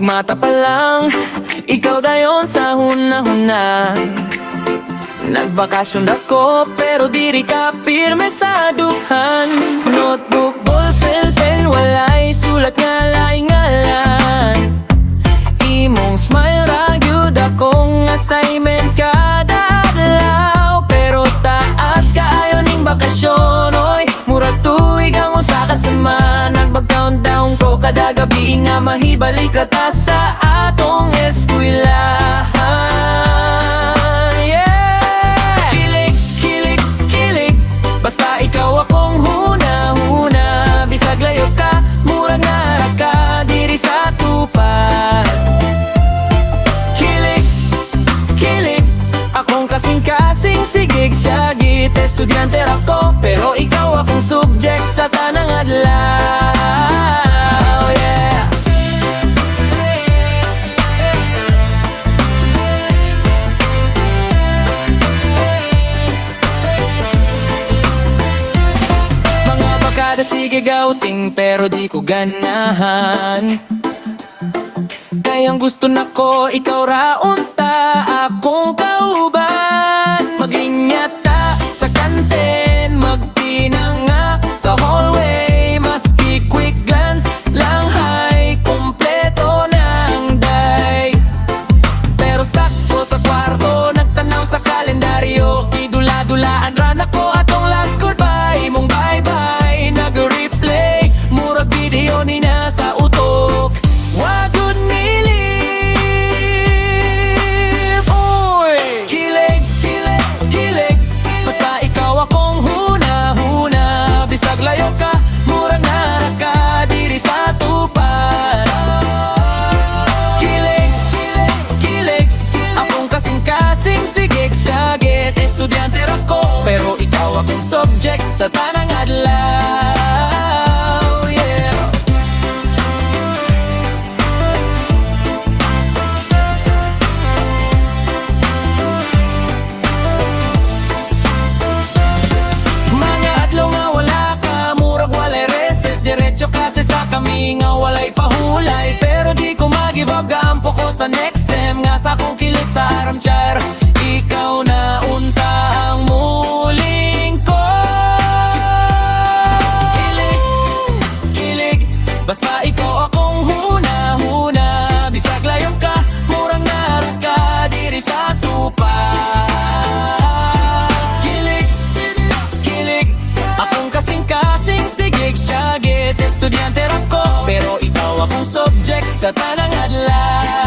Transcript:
Pagmata pa lang, ikaw dayon sa huna-huna. Nagbakasyon ako pero diri ka pirme sa dukhan. Notebook, ballpen, pen, walay sulat nga laing ngalan. Imong smile ra gyud akong assignment kada adlaw. Pero taas kaayo ning bakasyon, oy mura tuig ang usa ka semana. Nagbag-countdown ko kada gabi nga mahibalik ra ta sa atong eskwelahan. Yeah! Kilig, kilig, kilig, basta ikaw akong huna-huna. Bisag layo ka, mura nga ra ka diri sa tupad. Kilig, kilig, akong kasing-kasing sigig syagit. Estudyante ra ko, pero ikaw akong subject sa tanang adlaw. Yeah! Mga bakada sige gauting pero di ko ganahan. Kayang gusto na ko, ikaw ra unta akong kauban. Maglinya ta sa kanten, magtinanga sa hallway. Maski quick glance lang hay, kompleto ng day. Pero stuck ko sa kwarto, nagtanaw sa kalendaryo. Idula-dulaan ra nako atong last goodbye. Mong bye-bye, nag-replay, murag video ni nasa utok. Wagod nilip, oy. Kilig, kilig, kilig, basta ikaw akong huna-huna. Bisag layo ka, mura na ka diri sa tupad. Kilig, kilig, kilig, akong kasing-kasing sigig syagit. Estudyante ra ko, pero ikaw akong subject sa tanang adlaw. Yeah. Mga adlaw nga wala ka, murag walay recess. Diretso klase sa kami nga walay pahulay. Pero di ko mag-give up, gaampo ko sa next sem. Nga sa kong kilit sa armchair, ikaw na unta ang muling ko. Kilig, kilig, basta ikaw akong huna-huna. Bisag layo ka, murang naroon ka diri sa tupad. Kilig, kilig, akong kasing-kasing sigig syagit. Estudyante ra ko, pero ikaw akong subject sa tanang adlaw.